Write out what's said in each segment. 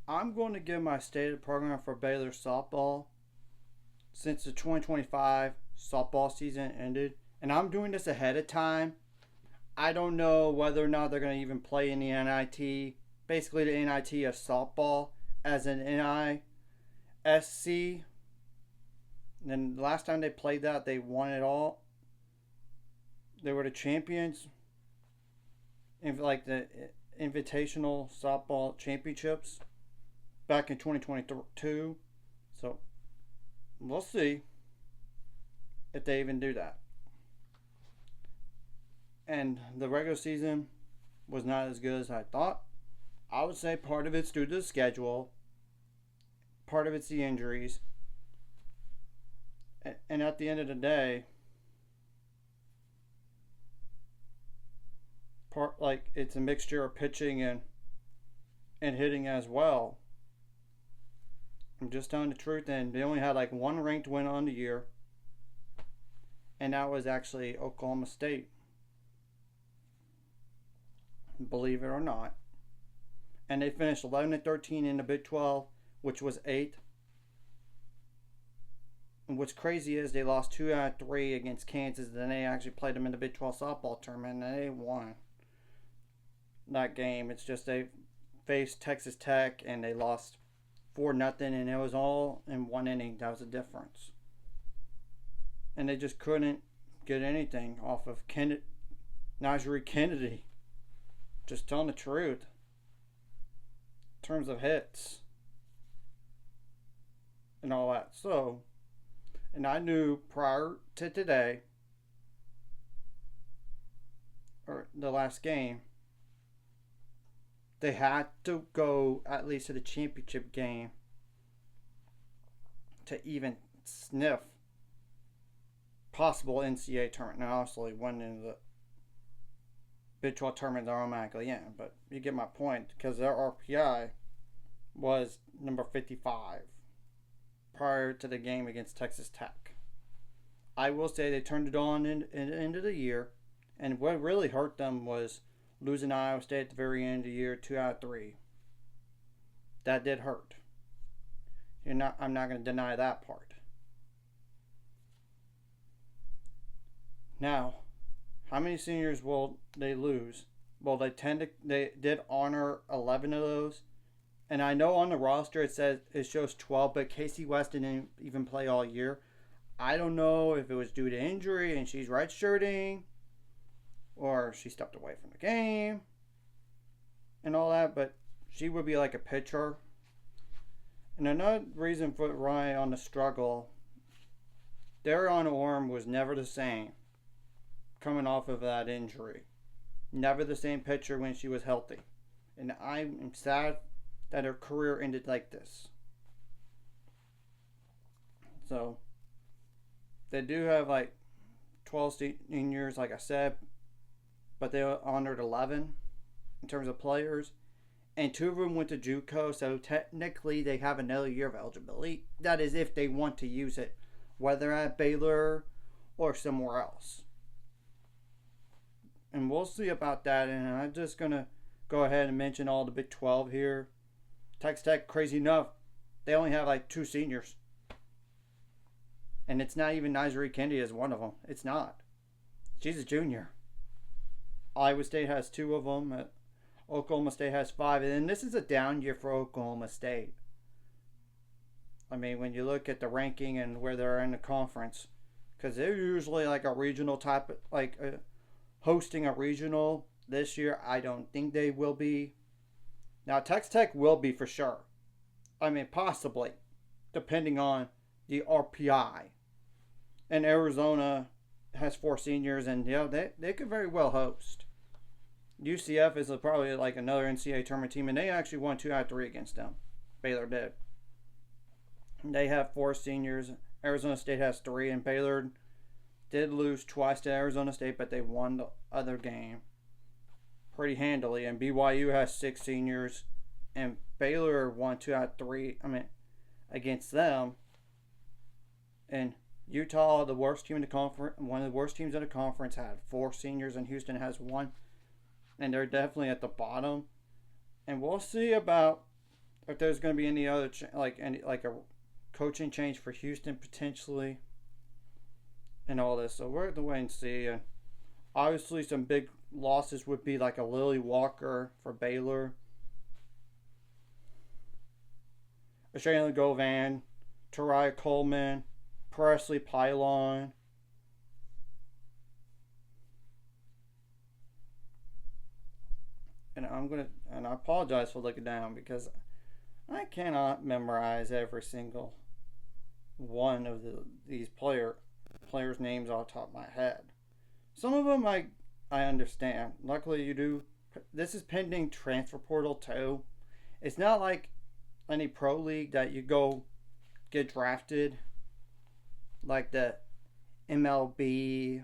I'm going to give my stated program for Baylor softball since the 2025 softball season ended. And I'm doing this ahead of time. I don't know whether or not they're going to even play in the NIT. Basically, the NIT of softball as an NISC. And then the last time they played that, they won it all. They were the champions in like the Invitational Softball Championships back in 2022. So we'll see if they even do that. And the regular season was not as good as I thought. I would say part of it's due to the schedule, part of it's the injuries, and at the end of the day, part like it's a mixture of pitching and hitting as well. I'm just telling the truth, and they only had like one ranked win on the year, and that was actually Oklahoma State. Believe it or not. And they finished 11-13 in the Big 12, which was 8th. And what's crazy is they lost 2 out of 3 against Kansas. Then they actually played them in the Big 12 softball tournament, and they won that game. It's just they faced Texas Tech, and they lost 4-0, and it was all in one inning. That was the difference. And they just couldn't get anything off of Najee Kennedy. Just telling the truth. In terms of hits and all that. So, and I knew prior to today, or the last game, they had to go at least to the championship game to even sniff possible NCAA tournament. Now, obviously, winning the Big 12 tournament, they're automatically in, but you get my point, because their RPI was number 55 prior to the game against Texas Tech. I will say they turned it on in the end of the year, and what really hurt them was losing Iowa State at the very end of the year, 2 out of 3. That did hurt. I'm not going to deny that part. Now, how many seniors will they lose? Well, they did honor 11 of those, and I know on the roster it shows 12, but Casey West didn't even play all year. I don't know if it was due to injury and she's redshirting, or she stepped away from the game, and all that. But she would be like a pitcher. And another reason for Ryan on the struggle, Darion Orm was never the same coming off of that injury. Never the same pitcher when she was healthy. And I'm sad that her career ended like this. So, they do have like 12 seniors, like I said, but they honored 11 in terms of players. And 2 of them went to JUCO, so technically they have another year of eligibility. That is if they want to use it, whether at Baylor or somewhere else. And we'll see about that. And I'm just going to go ahead and mention all the Big 12 here. Texas Tech, crazy enough, they only have like 2 seniors. And it's not even Najee Kennedy as one of them. It's not. She's a junior. Iowa State has 2 of them. Oklahoma State has 5. And this is a down year for Oklahoma State. I mean, when you look at the ranking and where they're in the conference, because they're usually like a regional type, like hosting a regional. This year, I don't think they will be. Now, Texas Tech will be for sure. I mean, possibly, depending on the RPI. And Arizona has 4 seniors, and they could very well host. UCF is probably like another NCAA tournament team, and they actually won 2 out of 3 against them. Baylor did. They have 4 seniors. Arizona State has 3, and Baylor did lose twice to Arizona State, but they won the other game pretty handily. And BYU has 6 seniors, and Baylor won 2 out of 3. Against them. And Utah, the worst team in the conference, one of the worst teams in the conference, had 4 seniors, and Houston has 1, and they're definitely at the bottom. And we'll see about if there's going to be any other like a coaching change for Houston potentially, and all this. So we're going to wait and see. And obviously, some big losses would be like a Lily Walker for Baylor, a Shayla Govan, Tariah Coleman, Presley Pylon. And I apologize for looking down because I cannot memorize every single one of these players' names off the top of my head. Some of them I understand. Luckily, you do. This is pending transfer portal too. It's not like any pro league that you go get drafted like the MLB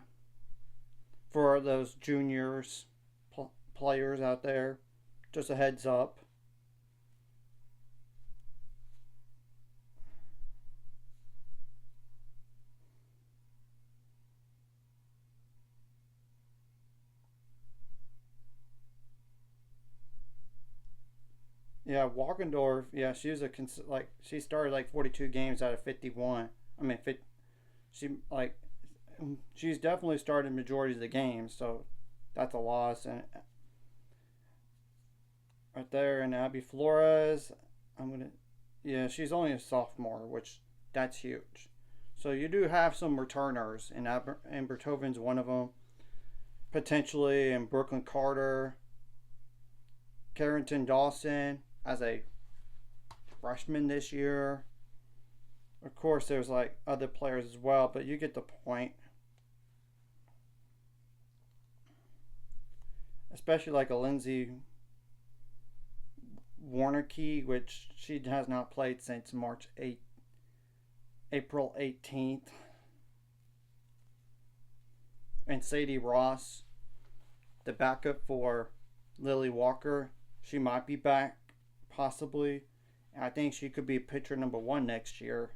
for those juniors players out there. Just a heads up. Yeah, Walkendorf. Yeah, she was she started like 42 games out of 51. I mean, she like she's definitely started majority of the games, so that's a loss. And right there, and Abby Flores, yeah, she's only a sophomore, which that's huge. So you do have some returners, and Bertoven's one of them, potentially, and Brooklyn Carter, Carrington Dawson as a freshman this year. Of course, there's like other players as well, but you get the point. Especially like a Lindsay Warnerkey, which she has not played since April 18th. And Sadie Ross, the backup for Lily Walker. She might be back, possibly. I think she could be pitcher number 1 next year.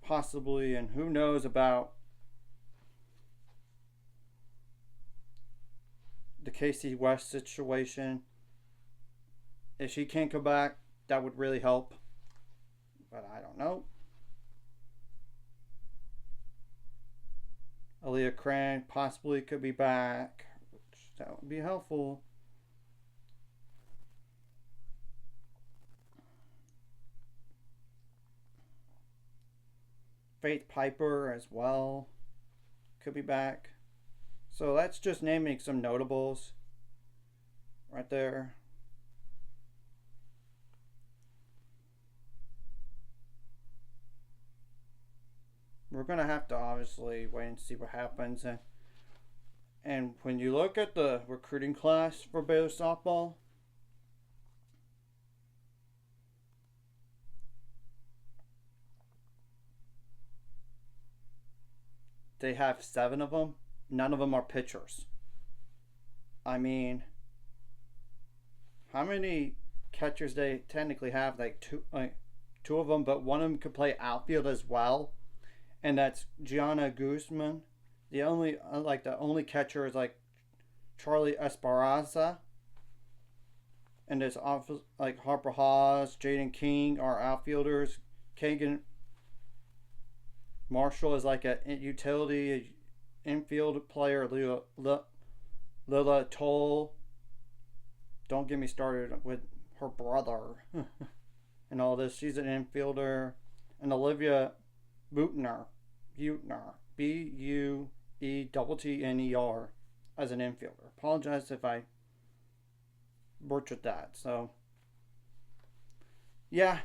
Possibly, and who knows about the Casey West situation. If she can't come back, that would really help. But I don't know. Aaliyah Crank possibly could be back, which that would be helpful. Faith Piper as well could be back. So that's just naming some notables right there. We're going to have to obviously wait and see what happens. And when you look at the recruiting class for Baylor softball, they have 7 of them. None of them are pitchers. I mean, how many catchers they technically have? Like two of them, but one of them could play outfield as well. And that's Gianna Guzman. The only catcher is like Charlie Esperanza. And there's like Harper Haas, Jaden King are outfielders. Kagan Marshall is like a utility infield player. Lila Toll. Don't get me started with her brother and all this. She's an infielder. And Olivia Buetner, Buetner, as an infielder. Apologize if I butchered that. So, yeah,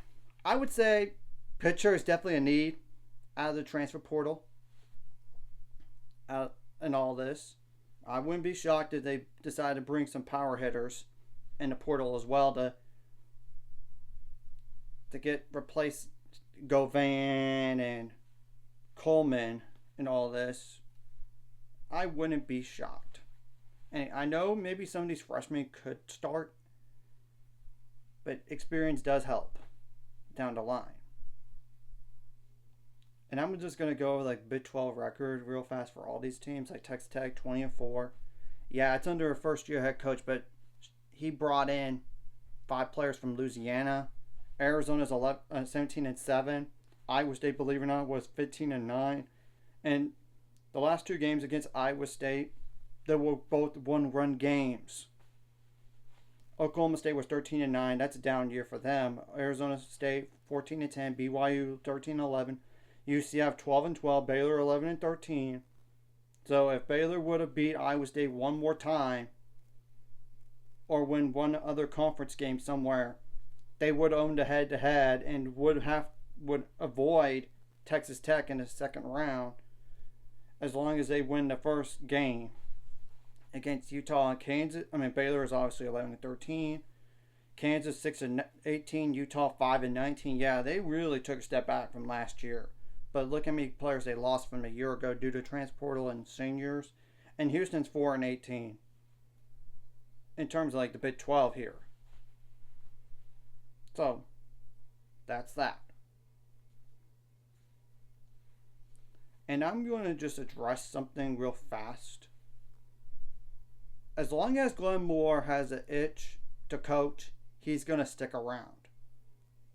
I would say pitcher is definitely a need out of the transfer portal. And all this, I wouldn't be shocked if they decide to bring some power hitters in the portal as well to get replace Govan and Coleman and all this. I wouldn't be shocked. And I know maybe some of these freshmen could start, but experience does help down the line. And I'm just going to go over like Big 12 record real fast for all these teams. Like Texas Tech, 20-4. Yeah, it's under a first-year head coach, but he brought in 5 players from Louisiana. Arizona's 17-7. Iowa State, believe it or not, was 15-9. And the last 2 games against Iowa State, they were both one-run games. Oklahoma State was 13-9. That's a down year for them. Arizona State 14-10. BYU 13-11. UCF 12-12. Baylor 11-13. So if Baylor would have beat Iowa State one more time, or win one other conference game somewhere, they would have owned a head-to-head and would avoid Texas Tech in the second round, as long as they win the first game against Utah and Kansas. Baylor is obviously 11-13. Kansas 6-18. Utah 5-19. Yeah, they really took a step back from last year. But look how many players they lost from a year ago due to transportal and seniors. And Houston's 4-18. In terms of like the Big 12 here. So, that's that. And I'm going to just address something real fast. As long as Glenn Moore has an itch to coach, he's going to stick around.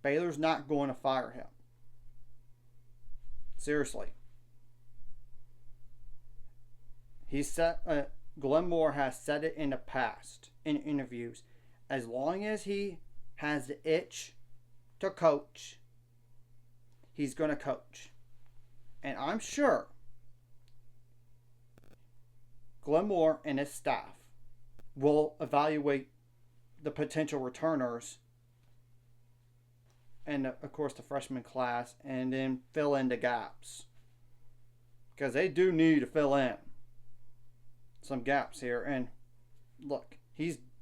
Baylor's not going to fire him. Seriously. Glenn Moore has said it in the past in interviews. As long as he has the itch to coach, he's going to coach. And I'm sure Glenn Moore and his staff will evaluate the potential returners and, of course, the freshman class, and then fill in the gaps. Because they do need to fill in some gaps here. And look,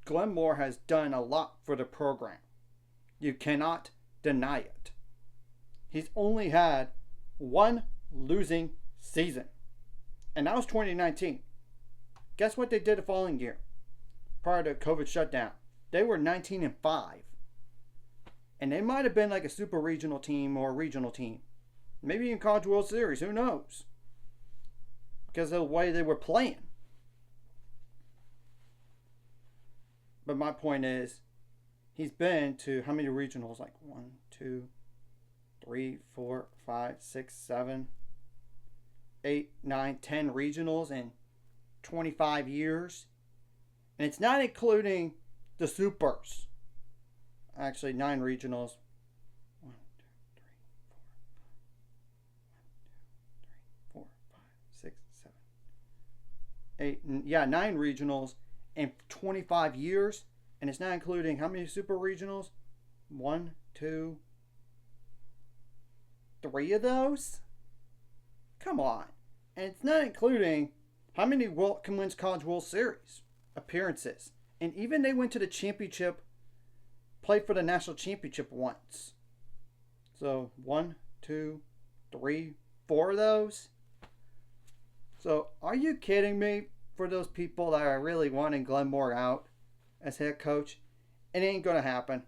Glenn Moore has done a lot for the program. You cannot deny it. He's only had one losing season, and that was 2019. Guess what they did the following year prior to COVID shutdown? They were 19-5, and they might have been like a super regional team or a regional team, maybe even College World Series, who knows, because of the way they were playing. But my point is, he's been to how many regionals? Like 1, 2, 3, 4, 5, 6, 7, 8, 9, 10 regionals in 25 years. And it's not including the supers. Actually, 9 regionals. 1, 2, 3, 4, 5, 6, 7, 8. Yeah, 9 regionals in 25 years. And it's not including how many super regionals? 1, 2, 3 of those? Come on. And it's not including how many wins College World Series appearances. And even they went to the championship, played for the national championship once. So 1, 2, 3, 4 of those? So are you kidding me? For those people that are really wanting Glenn Moore out as head coach, it ain't going to happen.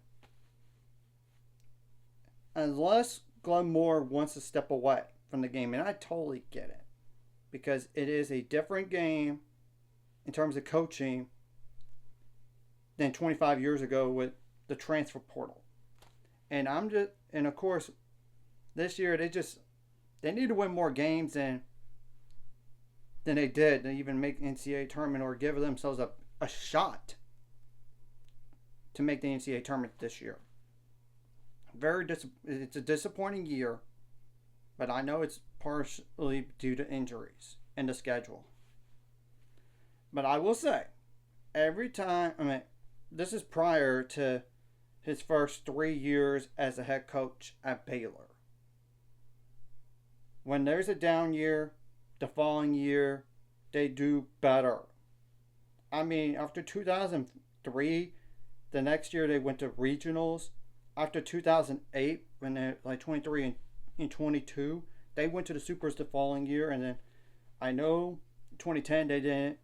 Unless Glenn Moore wants to step away from the game. And I totally get it. Because it is a different game in terms of coaching than 25 years ago with the transfer portal. And of course, this year they need to win more games than they did to even make the NCAA tournament or give themselves a shot to make the NCAA tournament this year. It's a disappointing year, but I know it's partially due to injuries and the schedule. But I will say, every time, this is prior to his first 3 years as a head coach at Baylor. When there's a down year, the following year, they do better. After 2003, the next year they went to regionals. After 2008, when they're like 23 and 22, they went to the supers the following year. And then I know 2010 they didn't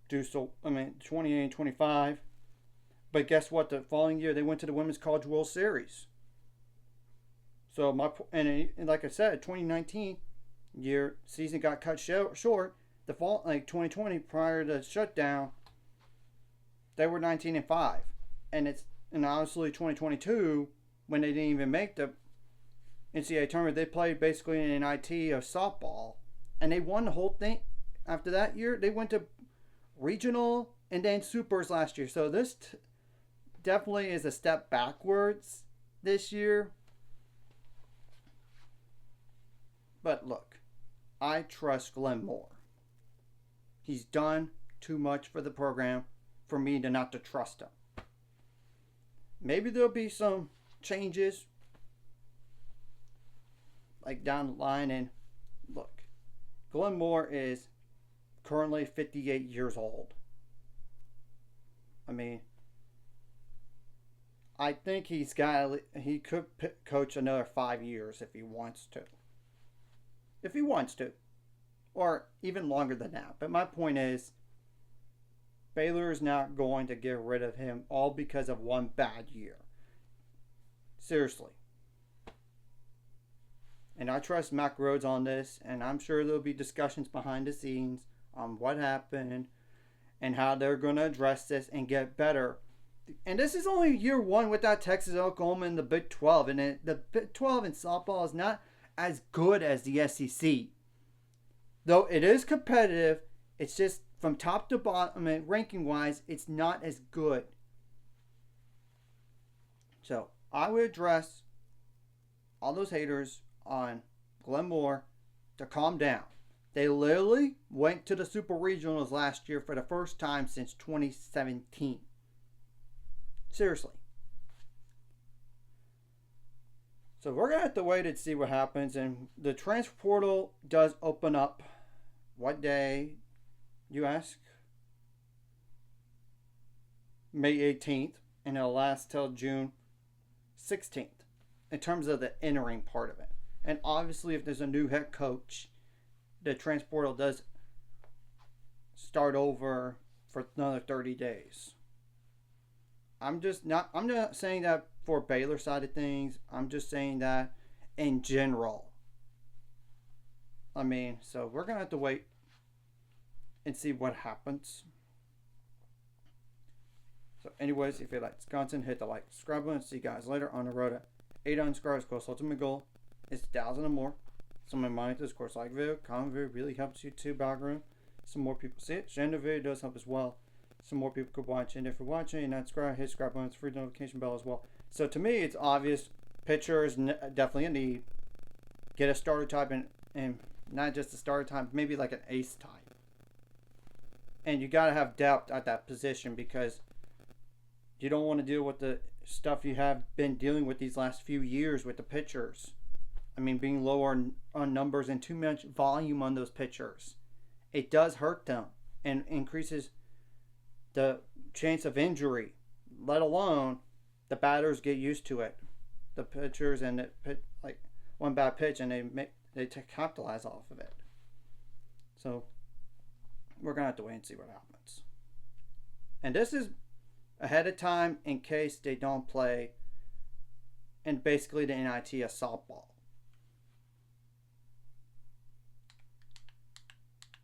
do so. 28 and 25. But guess what? The following year they went to the Women's College World Series. So like I said, 2019 year season got cut short. The fall, like 2020, prior to the shutdown, they were 19-5, and And honestly, 2022, when they didn't even make the NCAA tournament, they played basically an IT of softball, and they won the whole thing. After that year, they went to regional and then supers last year. So this definitely is a step backwards this year. But look, I trust Glenn Moore. He's done too much for the program for me to not to trust him. Maybe there'll be some changes like down the line. And look, Glenn Moore is currently 58 years old. I mean, I think he could coach another 5 years if he wants to. If he wants to. Or even longer than that. But my point is, Baylor is not going to get rid of him all because of one bad year. Seriously. And I trust Mack Rhodes on this, and I'm sure there'll be discussions behind the scenes on what happened and how they're going to address this and get better. And this is only year one without Texas, Oklahoma, and the Big 12. And the Big 12 in softball is not as good as the SEC. Though it is competitive, it's just from top to bottom, and ranking-wise, it's not as good. So I would address all those haters on Glenn Moore to calm down. They literally went to the Super Regionals last year for the first time since 2017. Seriously. So we're going to have to wait and see what happens. And the transfer portal does open up. What day, you ask? May 18th. And it'll last till June 16th. In terms of the entering part of it. And obviously if there's a new head coach, the transfer portal does start over for another 30 days. I'm not saying that for Baylor side of things. I'm just saying that in general. I mean, so we're going to have to wait and see what happens. So anyways, if you like Wisconsin, hit the like, subscribe button. See you guys later on the road to 800 subscribers. Of course, ultimate goal is 1,000 or more. Some of my this course like video, comment video really helps YouTube algorithm. Some more people see it. Share the video does help as well. Some more people could watch. And if you're watching and not subscribe, hit subscribe button. It's free notification bell as well. So to me, it's obvious. Pitcher is definitely a need. Get a starter type and not just a starter type, maybe like an ace type. And you got to have depth at that position because you don't want to deal with the stuff you have been dealing with these last few years with the pitchers. I mean, being lower on numbers and too much volume on those pitchers. It does hurt them and increases the chance of injury, let alone the batters get used to it. The pitchers and like one bad pitch and they capitalize off of it. So we're going to have to wait and see what happens. And this is ahead of time in case they don't play and basically the NIT of softball.